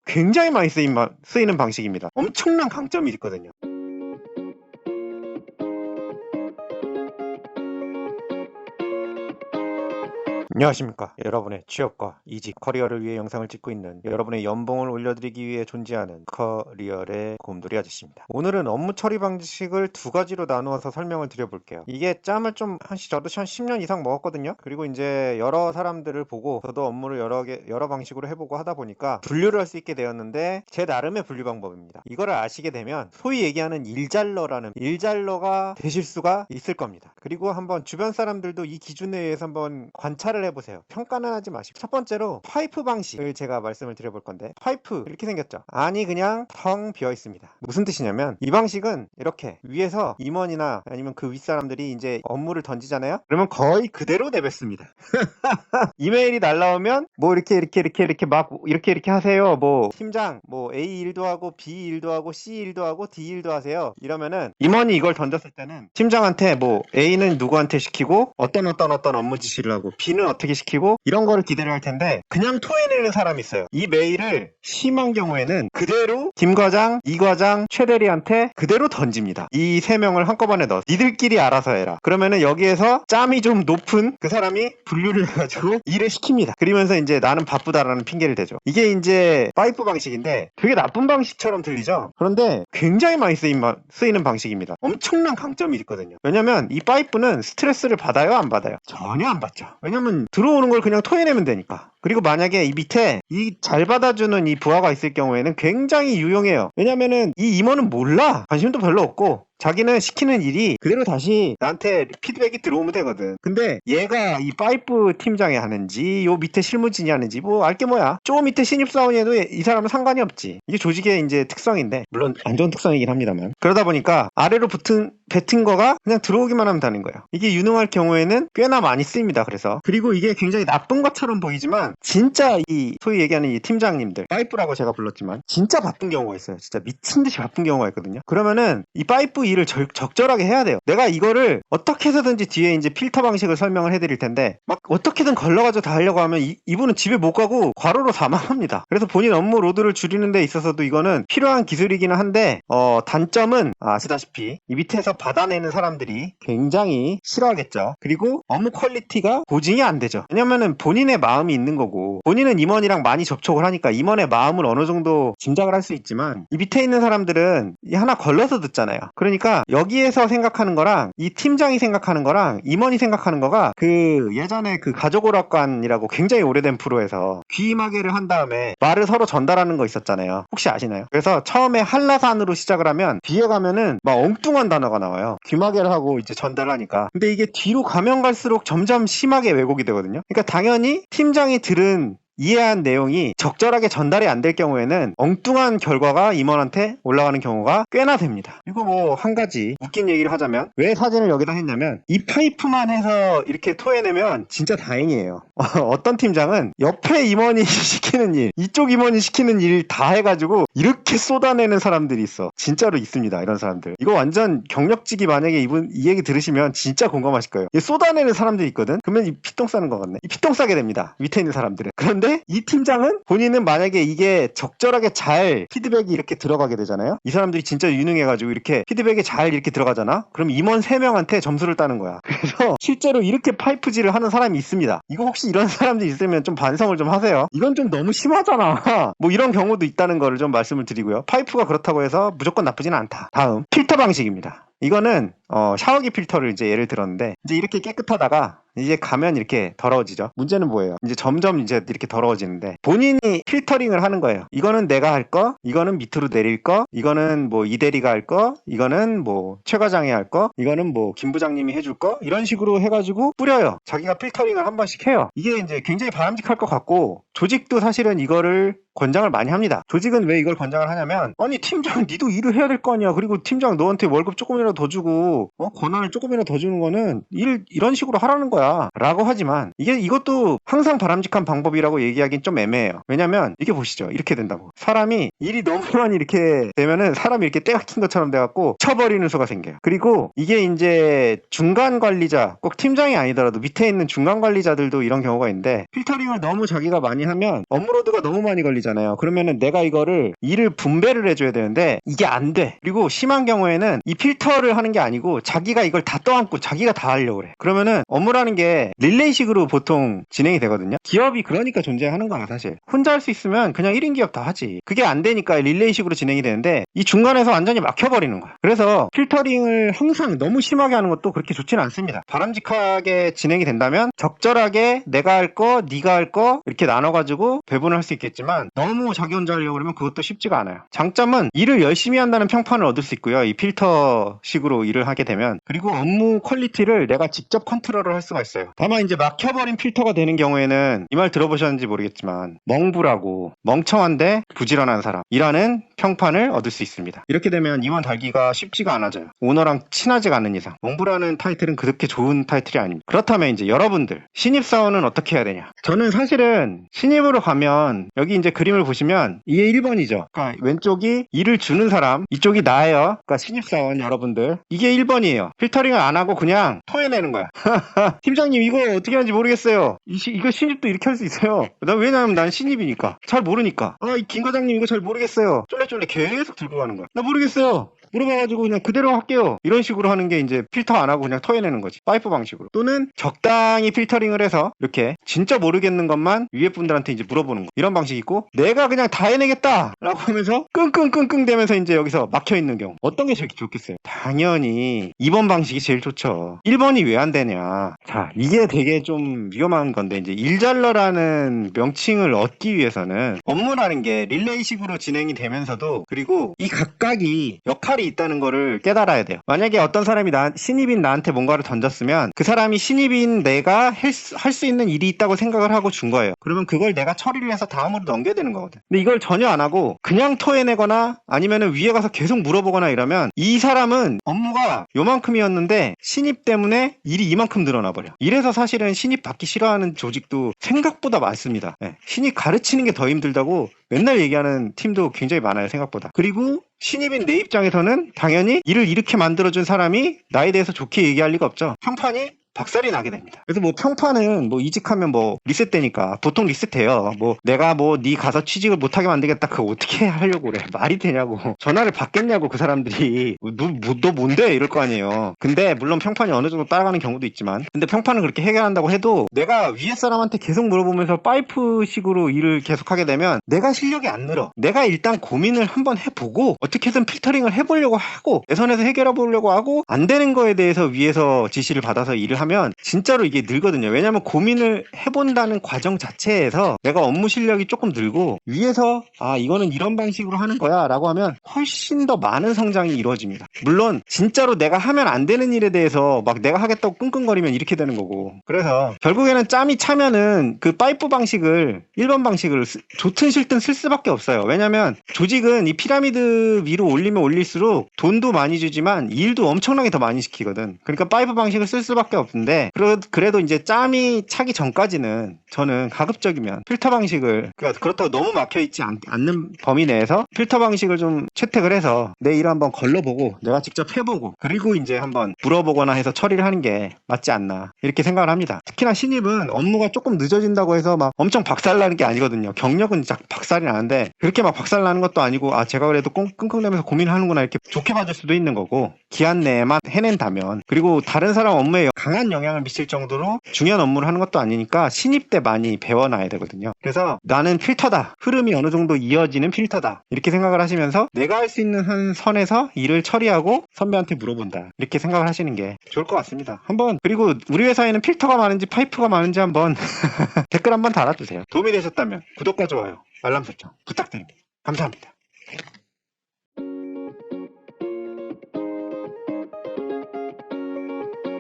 굉장히 많이 쓰이는 방식입니다. 엄청난 강점이 있거든요. 안녕하십니까. 여러분의 취업과 이직, 커리어를 위해 영상을 찍고 있는 여러분의 연봉을 올려드리기 위해 존재하는 커리어의 곰돌이 아저씨입니다. 오늘은 업무 처리 방식을 두 가지로 나누어서 설명을 드려볼게요. 이게 짬을 저도 한 10년 이상 먹었거든요. 그리고 이제 여러 사람들을 보고 저도 업무를 여러 방식으로 해보고 하다 보니까 분류를 할 수 있게 되었는데 제 나름의 분류 방법입니다. 이거를 아시게 되면 소위 얘기하는 일잘러가 되실 수가 있을 겁니다. 그리고 한번 주변 사람들도 이 기준에 의해서 한번 관찰을 해보세요. 평가는 하지 마시고. 첫 번째로 파이프 방식을 제가 말씀을 드려볼 건데, 파이프 이렇게 생겼죠. 안이 그냥 텅 비어 있습니다. 무슨 뜻이냐면 이 방식은 이렇게 위에서 임원이나 아니면 그 윗사람들이 이제 업무를 던지잖아요. 그러면 거의 그대로 내뱉습니다. 이메일이 날라오면 뭐 이렇게 막 이렇게 하세요. 뭐 팀장 뭐 A 일도 하고 B 일도 하고 C 일도 하고 D 일도 하세요. 이러면은 임원이 이걸 던졌을 때는 팀장한테 뭐 A는 누구한테 시키고 어떤 업무 지시를 하고 B는 어떻게 시키고 이런 거를 기대를 할 텐데, 그냥 토해내는 사람이 있어요. 이 메일을 심한 경우에는 그대로 김 과장, 이 과장, 최 대리한테 그대로 던집니다. 이 세 명을 한꺼번에 넣어 니들끼리 알아서 해라. 그러면은 여기에서 짬이 좀 높은 그 사람이 분류를 해가지고 일을 시킵니다. 그러면서 이제 나는 바쁘다라는 핑계를 대죠. 이게 이제 파이프 방식인데 되게 나쁜 방식처럼 들리죠. 그런데 굉장히 많이 쓰이는 방식입니다. 엄청난 강점이 있거든요. 왜냐면 이 파이프는 스트레스를 받아요, 안 받아요? 전혀 안 받죠. 왜냐면 들어오는 걸 그냥 토해내면 되니까. 그리고 만약에 이 밑에 이 잘 받아주는 이 부하가 있을 경우에는 굉장히 유용해요. 왜냐면은 이 임원은 몰라. 관심도 별로 없고 자기는 시키는 일이 그대로 다시 나한테 피드백이 들어오면 되거든. 근데 얘가 이 파이프 팀장이 하는지 요 밑에 실무진이 하는지 뭐 알게 뭐야. 저 밑에 신입사원이 해도 이 사람은 상관이 없지. 이게 조직의 이제 특성인데, 물론 안 좋은 특성이긴 합니다만, 그러다 보니까 아래로 뱉은 거가 그냥 들어오기만 하면 되는 거예요. 이게 유능할 경우에는 꽤나 많이 쓰입니다. 그리고 이게 굉장히 나쁜 것처럼 보이지만 진짜 이 소위 얘기하는 이 팀장님들, 파이프라고 제가 불렀지만 진짜 바쁜 경우가 있어요. 진짜 미친 듯이 바쁜 경우가 있거든요. 그러면은 이 파이프 일을 적절하게 해야 돼요. 내가 이거를 어떻게 해서든지 뒤에 이제 필터 방식을 설명을 해드릴 텐데, 막 어떻게든 걸러가지고 다 하려고 하면 이분은 집에 못 가고 과로로 사망합니다. 그래서 본인 업무 로드를 줄이는 데 있어서도 이거는 필요한 기술이기는 한데, 단점은 아시다시피 이 밑에서 받아내는 사람들이 굉장히 싫어하겠죠. 그리고 업무 퀄리티가 보증이 안 되죠. 왜냐면은 본인의 마음이 있는 거고, 본인은 임원이랑 많이 접촉을 하니까 임원의 마음을 어느 정도 짐작을 할 수 있지만, 이 밑에 있는 사람들은 이 하나 걸러서 듣잖아요. 그러니까 여기에서 생각하는 거랑 이 팀장이 생각하는 거랑 임원이 생각하는 거가, 그 예전에 그 가족오락관이라고 굉장히 오래된 프로에서 귀마개를 한 다음에 말을 서로 전달하는 거 있었잖아요. 혹시 아시나요? 그래서 처음에 한라산으로 시작을 하면 뒤에 가면은 막 엉뚱한 단어가 나와요. 귀마개를 하고 이제 전달하니까. 근데 이게 뒤로 가면 갈수록 점점 심하게 왜곡이 되거든요. 그러니까 당연히 팀장이 들은 이해한 내용이 적절하게 전달이 안 될 경우에는 엉뚱한 결과가 임원한테 올라가는 경우가 꽤나 됩니다. 그리고 뭐 한 가지 웃긴 얘기를 하자면, 왜 사진을 여기다 했냐면, 이 파이프만 해서 이렇게 토해내면 진짜 다행이에요. 어떤 팀장은 옆에 임원이 시키는 일, 이쪽 임원이 시키는 일 다 해가지고 이렇게 쏟아내는 사람들이 있어. 진짜로 있습니다, 이런 사람들. 이거 완전 경력직이 만약에 이 얘기 들으시면 진짜 공감하실 거예요. 쏟아내는 사람들이 있거든? 그러면 이 피똥 싸는 것 같네. 이 피똥 싸게 됩니다, 밑에 있는 사람들은. 그런데 이 팀장은 본인은 만약에 이게 적절하게 잘 피드백이 이렇게 들어가게 되잖아요. 이 사람들이 진짜 유능해가지고 이렇게 피드백이 잘 이렇게 들어가잖아. 그럼 임원 3명한테 점수를 따는 거야. 그래서 실제로 이렇게 파이프질을 하는 사람이 있습니다. 이거 혹시 이런 사람들이 있으면 좀 반성을 좀 하세요. 이건 좀 너무 심하잖아. 뭐 이런 경우도 있다는 거를 좀 말씀을 드리고요. 파이프가 그렇다고 해서 무조건 나쁘지는 않다. 다음, 필터 방식입니다. 이거는 샤워기 필터를 이제 예를 들었는데, 이제 이렇게 깨끗하다가 이제 가면 이렇게 더러워지죠. 문제는 뭐예요? 이제 점점 이제 이렇게 더러워지는데 본인이 필터링을 하는 거예요. 이거는 내가 할 거, 이거는 밑으로 내릴 거, 이거는 뭐 이대리가 할 거, 이거는 뭐 최 과장이 할 거, 이거는 뭐 김 부장님이 해줄 거, 이런 식으로 해가지고 뿌려요. 자기가 필터링을 한 번씩 해요. 이게 이제 굉장히 바람직할 것 같고, 조직도 사실은 이거를 권장을 많이 합니다. 조직은 왜 이걸 권장을 하냐면, 아니 팀장 니도 일을 해야 될 거 아니야. 그리고 팀장 너한테 월급 조금이라도 더 주고 그렇다고 권한을 조금이라도 더 주는 거는 이런 식으로 하라는 거야 라고 하지만 이것도 항상 바람직한 방법이라고 얘기하긴 좀 애매해요. 왜냐면 이게 보시죠. 이렇게 된다고 사람이 일이 너무 많이 이렇게 되면은 사람이 이렇게 때가 킨 것처럼 돼갖고 쳐버리는 수가 생겨요. 그리고 이게 이제 중간 관리자, 꼭 팀장이 아니더라도 밑에 있는 중간 관리자들도 이런 경우가 있는데, 필터링을 너무 자기가 많이 하면 업로드가 너무 많이 걸리잖아요. 그러면은 내가 이거를 일을 분배를 해줘야 되는데 이게 안 돼. 그리고 심한 경우에는 이 필터를 하는 게 아니고 자기가 이걸 다 떠안고 자기가 다 하려고 그래. 그러면은 업무라는 게 릴레이식으로 보통 진행이 되거든요. 기업이 그러니까 존재하는 거야 사실. 혼자 할 수 있으면 그냥 1인 기업 다 하지. 그게 안 되니까 릴레이식으로 진행이 되는데 이 중간에서 완전히 막혀버리는 거야. 그래서 필터링을 항상 너무 심하게 하는 것도 그렇게 좋지는 않습니다. 바람직하게 진행이 된다면 적절하게 내가 할 거, 네가 할 거 이렇게 나눠가지고 배분을 할 수 있겠지만 너무 자기 혼자 하려고 그러면 그것도 쉽지가 않아요. 장점은 일을 열심히 한다는 평판을 얻을 수 있고요. 이 필터식으로 일을 하게 되면. 그리고 업무 퀄리티를 내가 직접 컨트롤을 할 수가 있어요. 다만 이제 막혀버린 필터가 되는 경우에는 이 말 들어보셨는지 모르겠지만 멍부라고 멍청한데 부지런한 사람이라는 평판을 얻을 수 있습니다. 이렇게 되면 임원 달기가 쉽지가 않아져요. 오너랑 친하지가 않는 이상. 멍부라는 타이틀은 그렇게 좋은 타이틀이 아닙니다. 그렇다면 이제 여러분들 신입사원은 어떻게 해야 되냐? 저는 사실은 신입으로 가면 여기 이제 그림을 보시면 이게 1번이죠. 그러니까 왼쪽이 일을 주는 사람, 이쪽이 나예요. 그러니까 신입사원 여러분들. 이게 1번이에요. 필터링을 안 하고 그냥 토해내는 거야. 팀장님 이거 어떻게 하는지 모르겠어요. 이거 신입도 이렇게 할 수 있어요. 왜냐면 난 신입이니까. 잘 모르니까. 이 김 과장님 이거 잘 모르겠어요. 쫄래쫄래 계속 들고 가는 거야. 나 모르겠어요. 물어봐가지고 그냥 그대로 할게요. 이런 식으로 하는 게 이제 필터 안 하고 그냥 토해내는 거지. 파이프 방식으로. 또는 적당히 필터링을 해서 이렇게 진짜 모르겠는 것만 위에 분들한테 이제 물어보는 거. 이런 방식이 있고, 내가 그냥 다 해내겠다 라고 하면서 끙끙끙끙 대면서 이제 여기서 막혀있는 경우. 어떤 게 제일 좋겠어요? 당연히 2번 방식이 제일 좋죠. 1번이 왜 안 되냐. 자, 이게 되게 좀 위험한 건데, 이제 일잘러라는 명칭을 얻기 위해서는 업무라는 게 릴레이식으로 진행이 되면서도, 그리고 이 각각이 역할이 있다는 거를 깨달아야 돼요. 만약에 어떤 사람이 신입인 나한테 뭔가를 던졌으면 그 사람이 신입인 내가 할 수 있는 일이 있다고 생각을 하고 준 거예요. 그러면 그걸 내가 처리를 해서 다음으로 넘겨야 되는 거거든. 근데 이걸 전혀 안 하고 그냥 토해내거나 아니면은 위에 가서 계속 물어보거나 이러면 이 사람은 업무가 요만큼이었는데 신입 때문에 일이 이만큼 늘어나 버려. 이래서 사실은 신입 받기 싫어하는 조직도 생각보다 많습니다. 신입 가르치는 게 더 힘들다고 맨날 얘기하는 팀도 굉장히 많아요, 생각보다. 그리고 신입인 내 입장에서는 당연히 일을 이렇게 만들어준 사람이 나에 대해서 좋게 얘기할 리가 없죠. 평판이 박살이 나게 됩니다. 그래서 뭐 평판은 뭐 이직하면 뭐 리셋되니까 보통 리셋해요. 뭐 내가 뭐 네 가서 취직을 못하게 만들겠다, 그거 어떻게 하려고 그래. 말이 되냐고. 전화를 받겠냐고. 그 사람들이 너 뭔데 이럴 거 아니에요. 근데 물론 평판이 어느 정도 따라가는 경우도 있지만, 근데 평판을 그렇게 해결한다고 해도 내가 위에 사람한테 계속 물어보면서 파이프식으로 일을 계속하게 되면 내가 실력이 안 늘어. 내가 일단 고민을 한번 해보고 어떻게든 필터링을 해보려고 하고 내 선에서 해결해 보려고 하고 안 되는 거에 대해서 위에서 지시를 받아서 일을 하면 진짜로 이게 늘거든요. 왜냐면 고민을 해본다는 과정 자체에서 내가 업무 실력이 조금 늘고 위에서 이거는 이런 방식으로 하는 거야 라고 하면 훨씬 더 많은 성장이 이루어집니다. 물론 진짜로 내가 하면 안 되는 일에 대해서 막 내가 하겠다고 끙끙거리면 이렇게 되는 거고. 그래서 결국에는 짬이 차면은 그 파이프 방식을 1번 방식을 좋든 싫든 쓸 수밖에 없어요. 왜냐면 조직은 이 피라미드 위로 올리면 올릴수록 돈도 많이 주지만 일도 엄청나게 더 많이 시키거든. 그러니까 파이프 방식을 쓸 수밖에 없는데, 그래도 이제 짬이 차기 전까지는 저는 가급적이면 필터 방식을, 그러니까 그렇다고 너무 막혀있지 않는 범위 내에서 필터 방식을 좀 채택을 해서 내 일을 한번 걸러보고 내가 직접 해보고 그리고 이제 한번 물어보거나 해서 처리를 하는 게 맞지 않나 이렇게 생각을 합니다. 특히나 신입은 업무가 조금 늦어진다고 해서 막 엄청 박살나는 게 아니거든요. 경력은 진짜 박살이 나는데 그렇게 막 박살나는 것도 아니고 제가 그래도 끙끙대면서 고민하는구나 이렇게 좋게 봐줄 수도 있는 거고, 기한 내에만 해낸다면. 그리고 다른 사람 업무에 강한 영향을 미칠 정도로 중요한 업무를 하는 것도 아니니까 신입 때 많이 배워놔야 되거든요. 그래서 나는 필터다, 흐름이 어느 정도 이어지는 필터다 이렇게 생각을 하시면서 내가 할 수 있는 한 선에서 일을 처리하고 선배한테 물어본다 이렇게 생각을 하시는 게 좋을 것 같습니다. 한번, 그리고 우리 회사에는 필터가 많은지 파이프가 많은지 한번 댓글 한번 달아주세요. 도움이 되셨다면 구독과 좋아요, 알람 설정 부탁드립니다. 감사합니다.